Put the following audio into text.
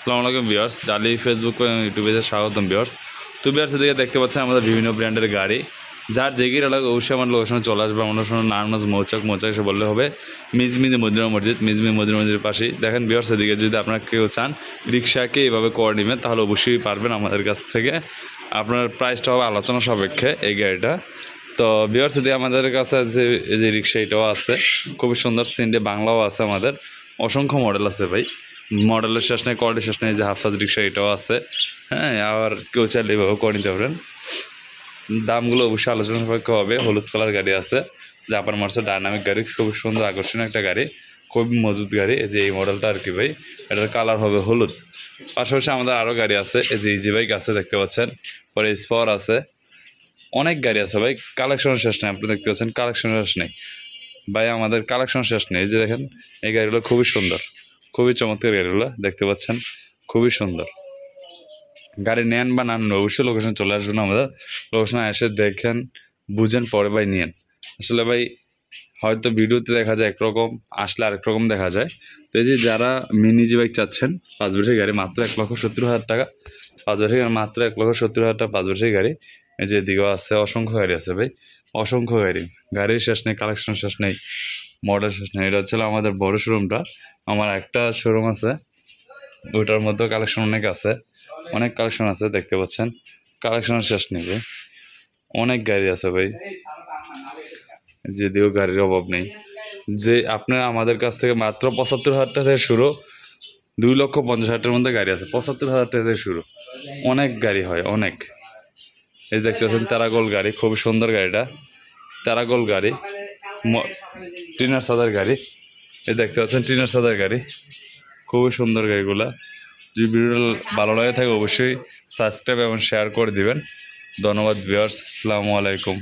আসসালামু আলাইকুম ভিউয়ার্স, ডালি ফেসবুক এবং ইউটিউবে স্বাগতম ভিউয়ার্স। তো ভিউয়ার্স, এদিকে দেখতে পাচ্ছেন আমাদের বিভিন্ন ব্র্যান্ডের গাড়ি, যার যে গিয়ে এলাকা অবশ্যই আমার লোকেশনে চলে আসবে। আমার লোকেশন নারায়ণগঞ্জ মৌচাক এসে বললে হবে। মিজমিজি মদিনা মসজিদের পাশেই দেখেন ভিউয়ার্স। এদিকে যদি আপনারা কেউ চান রিক্সাকে এভাবে করে নেবেন তাহলে অবশ্যই পারবেন আমাদের কাছ থেকে। আপনার প্রাইসটা হবে আলোচনা সাপেক্ষে এই গাড়িটা। তো ভিউয়ার্স, এদিকে আমাদের কাছে যে রিক্সা এটাও আছে, খুবই সুন্দর সিনডে বাংলাও আছে। আমাদের অসংখ্য মডেল আছে ভাই, মডেলের শেষ নেই, কোয়ালিটি শেষ নেই। যে হাফসাজ রিক্সা এটাও আছে, হ্যাঁ। আবার কেউ চাইলে এভাবে করে নিতে পারেন। দামগুলো অবশ্যই আলোচনা সাপেক্ষ হবে। হলুদ কালার গাড়ি আছে, জাপান মার্সের ডায়নামিক গাড়ি, খুব সুন্দর আকর্ষণীয় একটা গাড়ি, খুব মজবুত গাড়ি। এই যে এই মডেলটা আর কি ভাই, এটার কালার হবে হলুদ। পাশাপাশি আমাদের আরও গাড়ি আছে, এই যে ইজি বাইক আছে দেখতে পাচ্ছেন, পরে স্পাওয়ার আছে, অনেক গাড়ি আছে ভাই। কালেকশনের শেষ নেই, আপনি দেখতে পাচ্ছেন কালেকশনের শেষ নেই ভাই, আমাদের কালেকশন শেষ নেই। এই যে দেখেন, এই গাড়িগুলো খুবই সুন্দর, খুবই চমৎকার গাড়িগুলো দেখতে পাচ্ছেন, খুবই সুন্দর। গাড়ি নেন বা নেন অবশ্যই লোকেশন চলে আসবেন। আমাদের লোকেশনে এসে দেখেন, বুঝেন, পরে ভাই নিয়েন। আসলে ভাই হয়তো ভিডিওতে দেখা যায় একরকম, আসলে আরেক রকম দেখা যায়। তো এই যে যারা মিনি জি বাইক চাচ্ছেন, 5 বছরের গাড়ি মাত্র 1,70,000 টাকা, 5 বছরের গাড়ি মাত্র 1,70,000 টাকা, 5 বছরের গাড়ি। এই যে এদিকেও আছে, অসংখ্য গাড়ি আছে ভাই, অসংখ্য গাড়ি। গাড়ির শেষ নেই, কালেকশন শেষ নেই, মডেল শেষ নেই। এটা হচ্ছে আমাদের বড় শোরুমটা। আমার একটা শোরুম আছে, ওইটার মধ্যেও কালেকশন অনেক আছে, অনেক কালেকশন আছে দেখতে পাচ্ছেন, কালেকশনের শেষ নেই ভাই, অনেক গাড়ি আছে ভাই। যদিও গাড়ির অভাব নেই। যে আপনারা আমাদের কাছ থেকে মাত্র 75,000 টাকা থেকে শুরু, 2,50,000 মধ্যে গাড়ি আছে। 75,000 টাকা থেকে শুরু, অনেক গাড়ি হয়, অনেক। এই দেখতে পাচ্ছেন তেরাগোল গাড়ি, খুব সুন্দর গাড়িটা, তেরাগোল গাড়ি, টিনার সাদার গাড়ি। এই দেখতে পাচ্ছেন টিনার সাদার গাড়ি, খুবই সুন্দর গাড়িগুলা। যদি ভিডিওটা ভালো লাগে থাকে অবশ্যই সাবস্ক্রাইব এবং শেয়ার করে দিবেন। ধন্যবাদ ভিউয়ার্স, আসসালামু আলাইকুম।